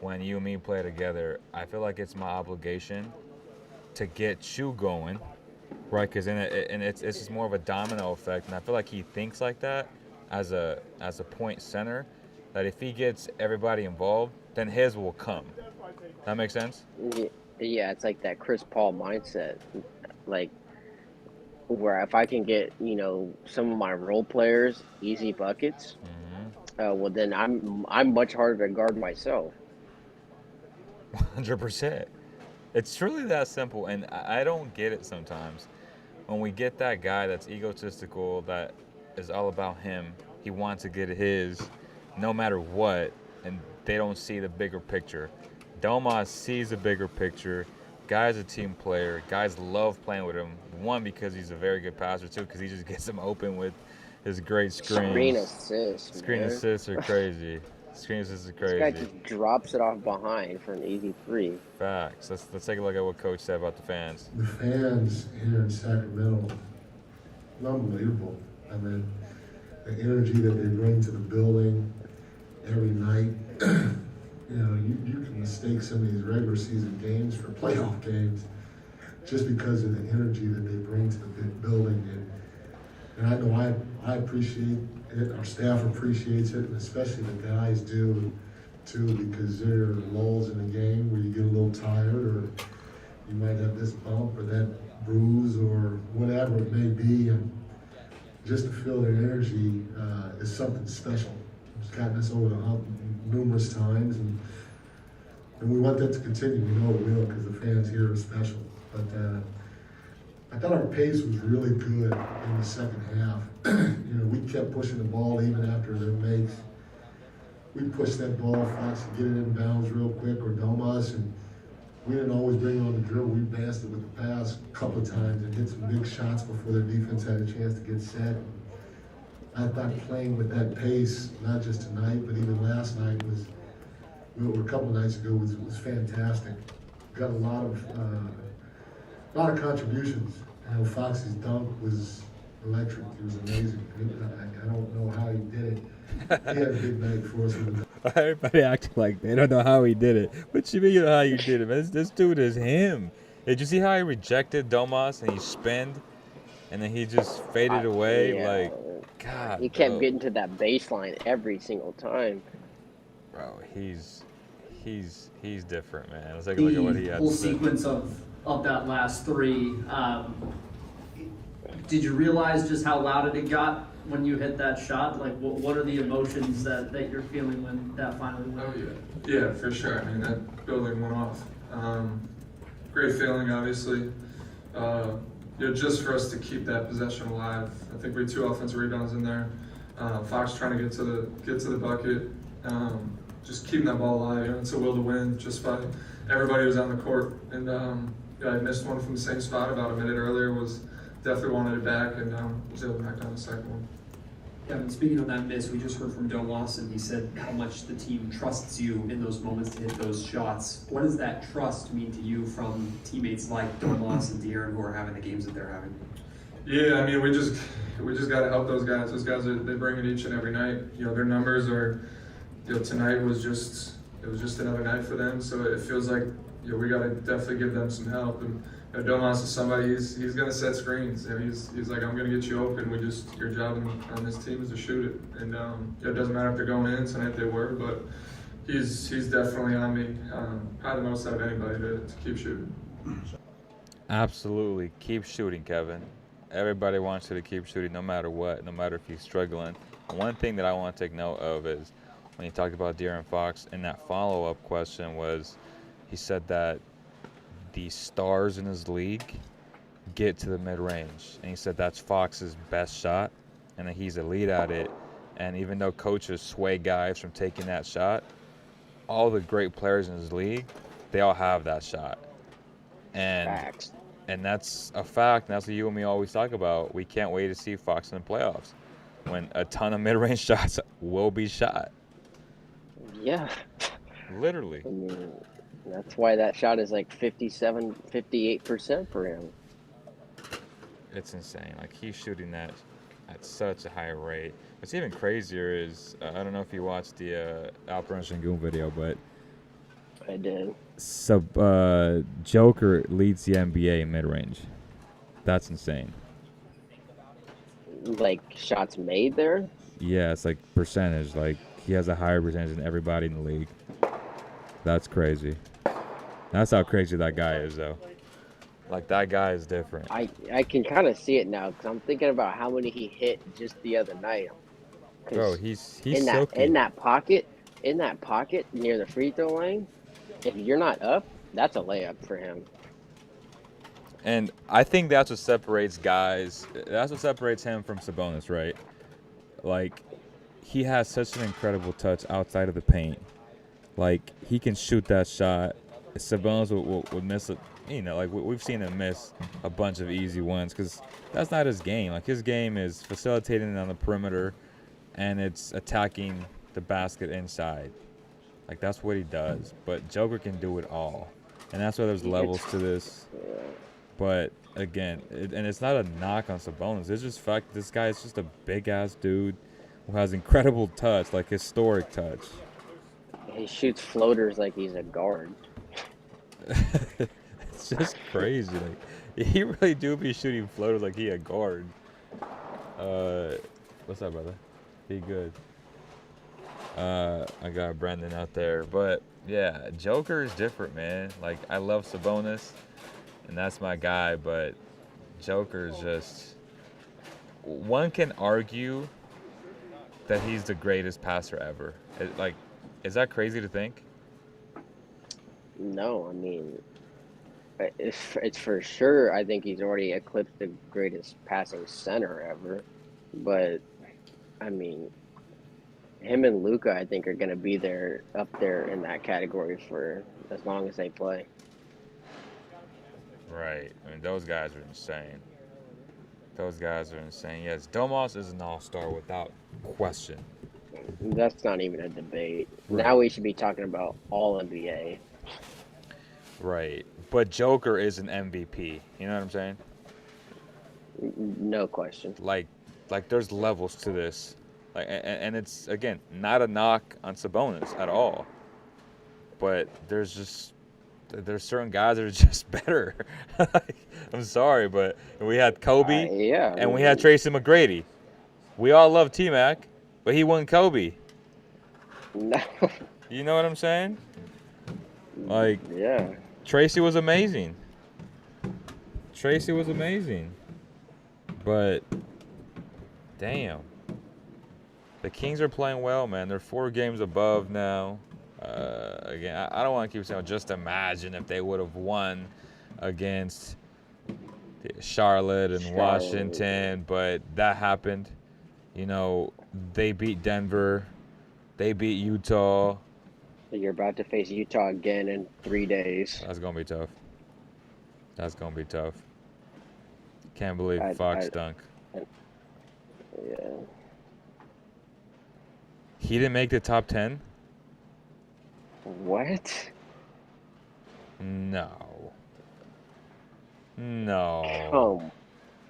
when you and me play together, I feel like it's my obligation to get you going, right? Because it's just more of a domino effect, and I feel like he thinks like that as a point center, that if he gets everybody involved, then his will come. That makes sense? Yeah, it's like that Chris Paul mindset, like where if I can get some of my role players easy buckets. Well, then I'm much harder to guard myself. 100%. It's truly that simple, and I don't get it sometimes. When we get that guy that's egotistical, that is all about him, he wants to get his no matter what, and they don't see the bigger picture. Domas sees the bigger picture. Guy's a team player. Guys love playing with him. One, because he's a very good passer. Two, because he just gets them open with his great screens. Screen assists. Screen assists are crazy. Screen assists are crazy. This guy just drops it off behind for an easy three. Facts. Let's take a look at what Coach said about the fans. The fans here in Sacramento, unbelievable. The energy that they bring to the building every night. You know, you can mistake some of these regular season games for playoff games just because of the energy that they bring to the big building. And I know I appreciate it, our staff appreciates it, and especially the guys do too, because there are lulls in the game where you get a little tired, or you might have this bump or that bruise or whatever it may be, and just to feel their energy is something special. It's gotten us over the hump numerous times, and we want that to continue. We know it will, because the fans here are special. But I thought our pace was really good in the second half. You know, we kept pushing the ball even after their makes. We pushed that ball, Fox to get it in bounds real quick, or Domas, and we didn't always bring it on the dribble. We advanced it with the pass a couple of times and hit some big shots before their defense had a chance to get set. I thought playing with that pace, not just tonight, but even last night or a couple of nights ago, was fantastic. Got a lot of contributions. You know, Fox's dunk was electric. It was amazing. I don't know how he did it. He had a big night for us. Everybody acting like they don't know how he did it. What you mean you know how you did it, man? This dude is him. Did you see how he rejected Domas and he spinned, and then he just faded away? Yeah. Like, God, He kept bro. getting to that baseline every single time. Bro, he's different, man. Let's take a look at what he The had whole to say. sequence of that last three, did you realize just how loud it got when you hit that shot? Like, what are the emotions that you're feeling when that finally went? Oh yeah, for sure. I mean, that building went off. Great feeling, obviously. Just for us to keep that possession alive. I think we had 2 offensive rebounds in there. Fox trying to get to the bucket, just keeping that ball alive. It's a will to win. Just by everybody was on the court, and I missed one from the same spot about a minute earlier. Was definitely wanted it back, and was able to knock down the second one. Kevin, speaking of that miss, we just heard from Domas, and he said how much the team trusts you in those moments to hit those shots. What does that trust mean to you from teammates like Domas and De'Aaron who are having the games that they're having? Yeah, I mean, we just got to help those guys. Those guys, they bring it each and every night. Their numbers are. Tonight was just another night for them. So it feels like we got to definitely give them some help. And Domas is somebody, he's going to set screens. He's like, I'm going to get you open. Your job on this team is to shoot it. And it doesn't matter if they're going in. Tonight they were, but he's definitely on me. Probably the most out of anybody to keep shooting. Absolutely. Keep shooting, Kevin. Everybody wants you to keep shooting no matter what, no matter if you're struggling. One thing that I want to take note of is when he talked about De'Aaron Fox, and that follow-up question was, he said that the stars in his league get to the mid-range. And he said that's Fox's best shot, and that he's elite at it. And even though coaches sway guys from taking that shot, all the great players in his league, they all have that shot. And Facts. And that's a fact, and that's what you and me always talk about. We can't wait to see Fox in the playoffs when a ton of mid-range shots will be shot. Yeah. Literally. I mean, that's why that shot is like 57, 58% for him. It's insane. Like, he's shooting that at such a high rate. What's even crazier is, I don't know if you watched the Alperen Sengun video, but I did. Joker leads the NBA in mid-range. That's insane. Like, shots made there? Yeah, it's like percentage. Like, he has a higher percentage than everybody in the league. That's crazy. That's how crazy that guy is, though. Like, that guy is different. I can kind of see it now because I'm thinking about how many he hit just the other night. 'Cause Bro, he's in silky. that pocket near the free throw line, if you're not up, that's a layup for him. And I think that's what separates guys. That's what separates him from Sabonis, right? Like, he has such an incredible touch outside of the paint. Like, he can shoot that shot. Sabonis would miss it. Like, we've seen him miss a bunch of easy ones because that's not his game. Like, his game is facilitating on the perimeter, and it's attacking the basket inside. Like, that's what he does. But Joker can do it all. And that's why there's levels to this. But, again, and it's not a knock on Sabonis. It's just fact this guy is just a big-ass dude who has incredible touch, like historic touch. He shoots floaters like he's a guard. It's just crazy. Like he really do be shooting floaters like he a guard. What's up, brother? Be good. I got Brandon out there, but yeah, Joker is different, man. Like I love Sabonis, and that's my guy, but Joker is just. One can argue that he's the greatest passer ever. Is that crazy to think? No, I mean, it's for sure. I think he's already eclipsed the greatest passing center ever. But I mean, him and Luka, I think, are going to be there up there in that category for as long as they play. Right. I mean, those guys are insane. Those guys are insane. Yes, Domas is an all-star without question. That's not even a debate. Right. Now we should be talking about all NBA. Right. But Joker is an MVP. You know what I'm saying? No question. Like there's levels to this. And it's, again, not a knock on Sabonis at all. But there's certain guys that are just better. I'm sorry, but we had Kobe and we had Tracy McGrady. We all love T-Mac, but he won Kobe. No. You know what I'm saying? Like, yeah. Tracy was amazing. But, damn. The Kings are playing well, man. They're 4 games above now. Again, I don't want to keep saying, just imagine if they would have won against Charlotte and Washington, but that happened. You know, they beat Denver. They beat Utah. You're about to face Utah again in 3 days. That's going to be tough. Can't believe Fox dunk. Yeah. He didn't make the top 10? What? No.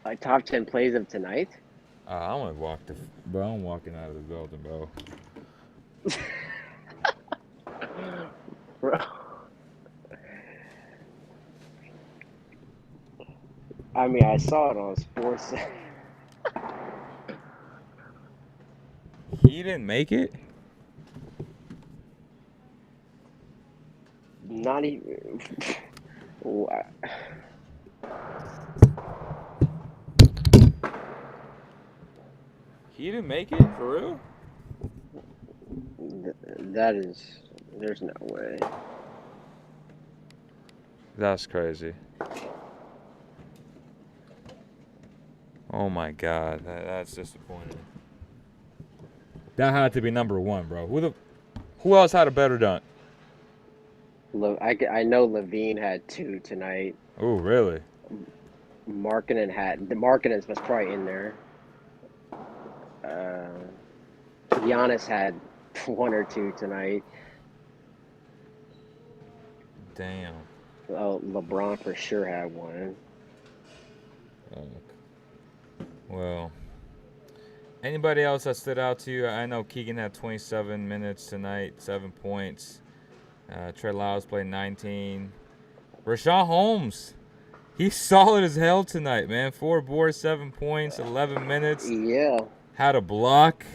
Like top 10 plays of tonight? I'm gonna bro. I'm walking out of the building, bro. Bro. I mean, I saw it on Sports. He didn't make it? Not even. He didn't make it? For real? That is. There's no way. That's crazy. Oh my God, that's disappointing. That had to be number 1, bro. Who else had a better dunk? I know Levine had 2 tonight. Oh, really? Markkanen was probably in there. Giannis had 1 or 2 tonight. Damn. Oh, LeBron for sure had 1. Well, anybody else that stood out to you? I know Keegan had 27 minutes tonight, 7 points. Trey Lyles played 19. Rashawn Holmes, he's solid as hell tonight, man. 4 boards, 7 points, 11 minutes. Yeah. Had a block.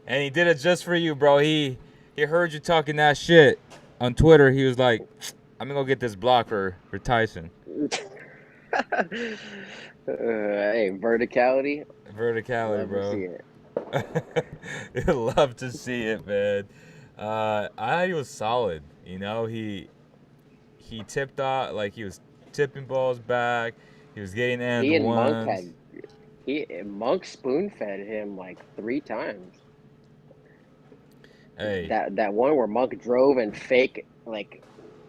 And he did it just for you, bro. He heard you talking that shit on Twitter. He was like, I'm going to go get this block for Tyson. Hey, verticality. Verticality, bro. You'd love to see it, man. I thought he was solid. You know, he tipped off, like he was tipping balls back. He was getting and ones. Monk spoon fed him like 3 times. Hey, that one where Monk drove and fake like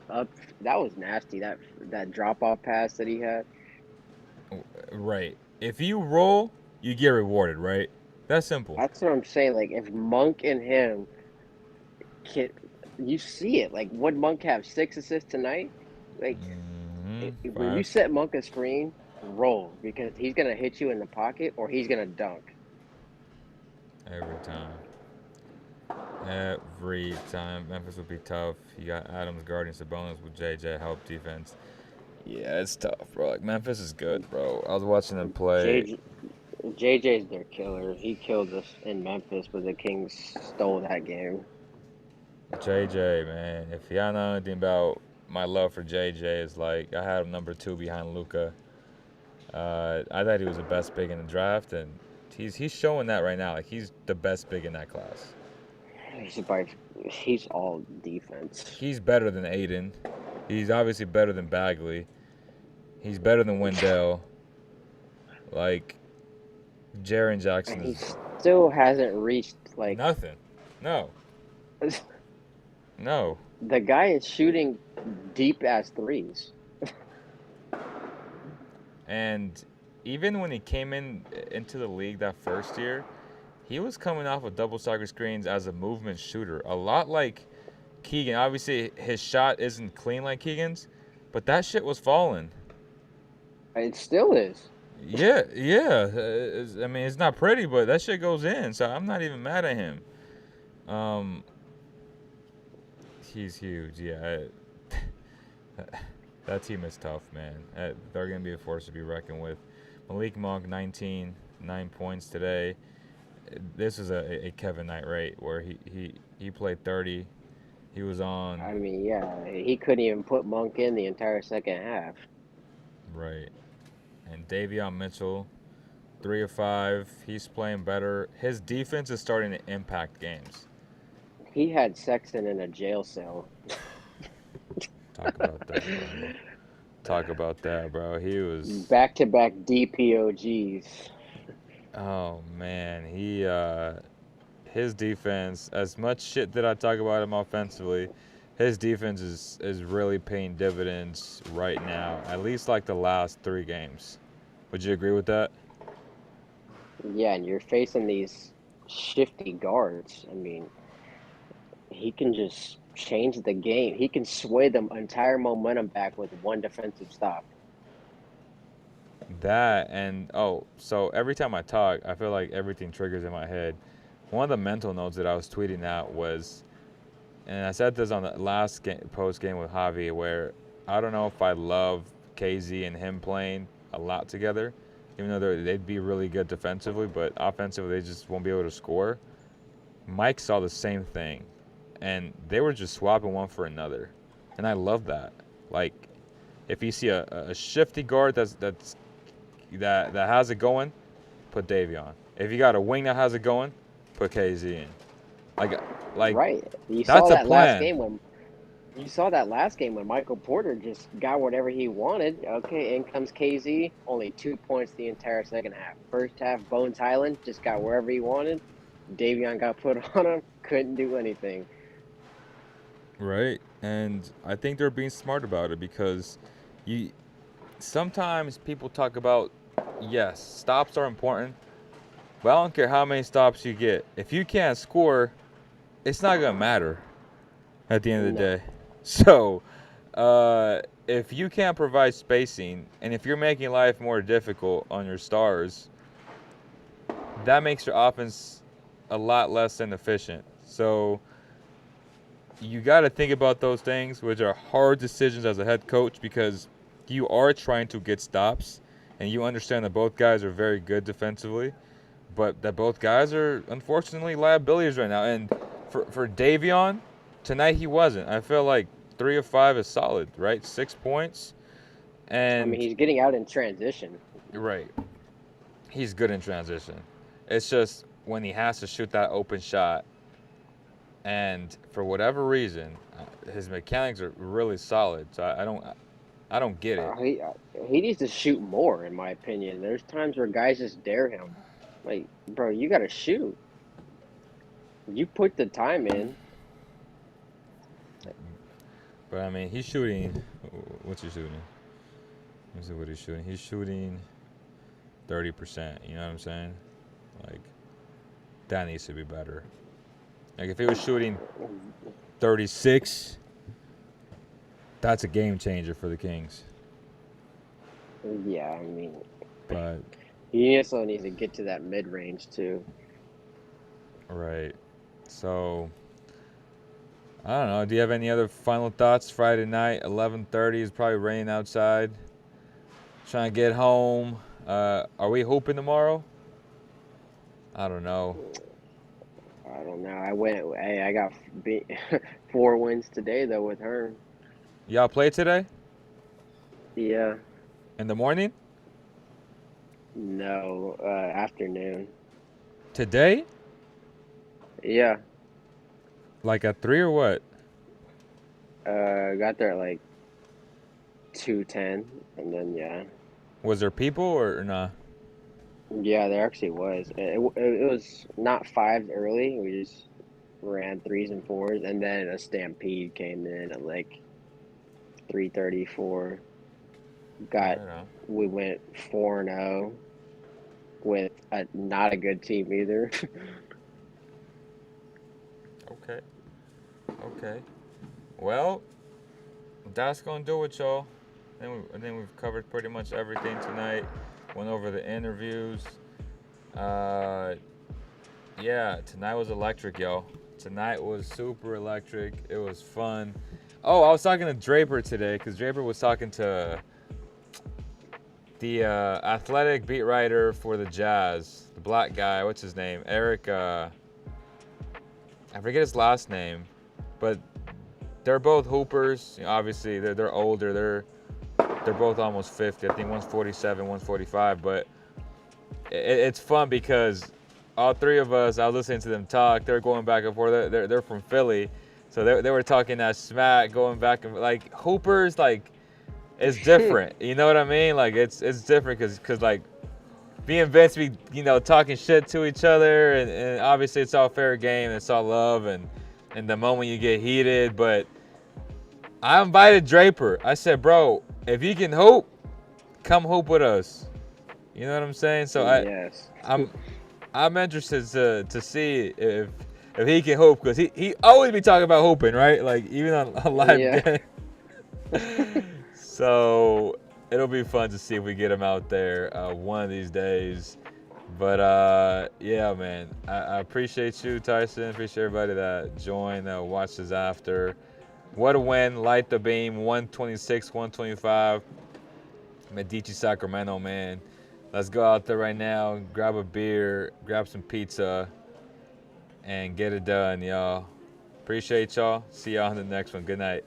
up, that was nasty. That drop off pass that he had. Right. If you roll, you get rewarded, right? That's simple. That's what I'm saying. Like if Monk and him you see it. Like would Monk have 6 assists tonight? Like when you set Monk a screen, roll because he's gonna hit you in the pocket or he's gonna dunk. Every time. Every time. Memphis would be tough. You got Adams guarding Sabonis with JJ help defense. Yeah, it's tough, bro. Like, Memphis is good, bro. I was watching them play. JJ's their killer. He killed us in Memphis, but the Kings stole that game. JJ, man. If y'all know anything about my love for JJ, is like I had him number 2 behind Luca. I thought he was the best big in the draft, and he's showing that right now. Like, he's the best big in that class. He's all defense. He's better than Aiden. He's obviously better than Bagley. He's better than Wendell. Like, Jaren Jackson And he is still hasn't reached, like, nothing. No. No. the guy is shooting deep ass threes. And even when he came into the league that first year, he was coming off of double stagger screens as a movement shooter. A lot like Keegan. Obviously, his shot isn't clean like Keegan's, but that shit was falling. It still is. Yeah. I mean, it's not pretty, but that shit goes in, so I'm not even mad at him. He's huge, yeah. That team is tough, man. They're going to be a force to be reckoned with. Malik Monk, 9 points today. This is a Kevin Knight rate where he played 30. He was on. I mean, yeah, he couldn't even put Monk in the entire second half. Right. And Davion Mitchell, 3 of 5. He's playing better. His defense is starting to impact games. He had Sexton in a jail cell. Talk about that, bro. Talk about that, bro. He was back-to-back DPOGs. Oh man, his defense. As much shit that I talk about him offensively, his defense is really paying dividends right now. At least like the last 3 games. Would you agree with that? Yeah, and you're facing these shifty guards. I mean, he can just change the game. He can sway the entire momentum back with one defensive stop. That and so every time I talk, I feel like everything triggers in my head. One of the mental notes that I was tweeting out was, and I said this on the last post game with Javi, where I don't know if I love KZ and him playing a lot together, even though they'd be really good defensively, but offensively they just won't be able to score. Mike saw the same thing, and they were just swapping one for another, and I love that. Like, if you see a shifty guard that has it going, put Davion. If you got a wing that has it going, put KZ in. Like right. You that's saw a that plan. last game when Michael Porter just got whatever he wanted. Okay, in comes KZ, only 2 points the entire second half. First half, Bones Highland just got wherever he wanted. Davion got put on him, couldn't do anything. Right, and I think they're being smart about it because sometimes people talk about, yes, stops are important, but I don't care how many stops you get. If you can't score, it's not going to matter at the end of the day. So, if you can't provide spacing, and if you're making life more difficult on your stars, that makes your offense a lot less inefficient. So, you got to think about those things, which are hard decisions as a head coach, because you are trying to get stops, and you understand that both guys are very good defensively, but that both guys are unfortunately liabilities right now. And for Davion, tonight he wasn't. I feel like 3 of 5 is solid, right? 6 points. And I mean, he's getting out in transition. Right. He's good in transition. It's just when he has to shoot that open shot, and for whatever reason, his mechanics are really solid. So I don't get it. He needs to shoot more, in my opinion. There's times where guys just dare him. Like, bro, you got to shoot. You put the time in. But, I mean, he's shooting. What's he shooting? Let me see what he's shooting. He's shooting 30%. You know what I'm saying? Like, that needs to be better. Like, if he was shooting 36, that's a game changer for the Kings. Yeah, I mean, but he also needs to get to that mid-range, too. Right. So, I don't know. Do you have any other final thoughts? Friday night, 11:30 is probably raining outside. Trying to get home. Are we hooping tomorrow? I don't know. I don't know. I got beat 4 wins today though with her. Y'all play today? Yeah. In the morning? No. Afternoon. Today? Yeah. Like at 3 or what? Got there at like 2:10, and then yeah. Was there people or nah? Yeah, there actually was. It was not fives early. We just ran threes and fours, and then a stampede came in at like 3:34. I don't know. We went 4-0 with not a good team either. Okay. Okay. Well, that's gonna do it, y'all. I think we've covered pretty much everything tonight. Went over the interviews. Yeah, tonight was electric, y'all. Tonight was super electric. It was fun. Oh, I was talking to Draper today because Draper was talking to the athletic beat writer for the Jazz, the black guy. What's his name? Eric. I forget his last name, but they're both hoopers. You know, obviously, they're older. They're both almost 50. I think one's 47, one's 45. But it's fun because all three of us, I was listening to them talk. They're going back and forth. They're from Philly, so they were talking that smack, going back and like hoopers. Like it's different. You know what I mean? Like it's different because like me and Vince be talking shit to each other, and obviously it's all fair game. It's all love, and the moment you get heated, but. I invited Draper. I said, bro, if you can hoop, come hoop with us. You know what I'm saying? So Yes. I'm interested to see if he can hoop because he always be talking about hooping, right? Like even on live game. So it'll be fun to see if we get him out there one of these days. But yeah, man, I appreciate you, Tyson. Appreciate everybody that joined, watched us after. What a win. Light the beam. 126, 125. Medici, Sacramento, man. Let's go out there right now, grab a beer, grab some pizza, and get it done, y'all. Appreciate y'all. See y'all on the next one. Good night.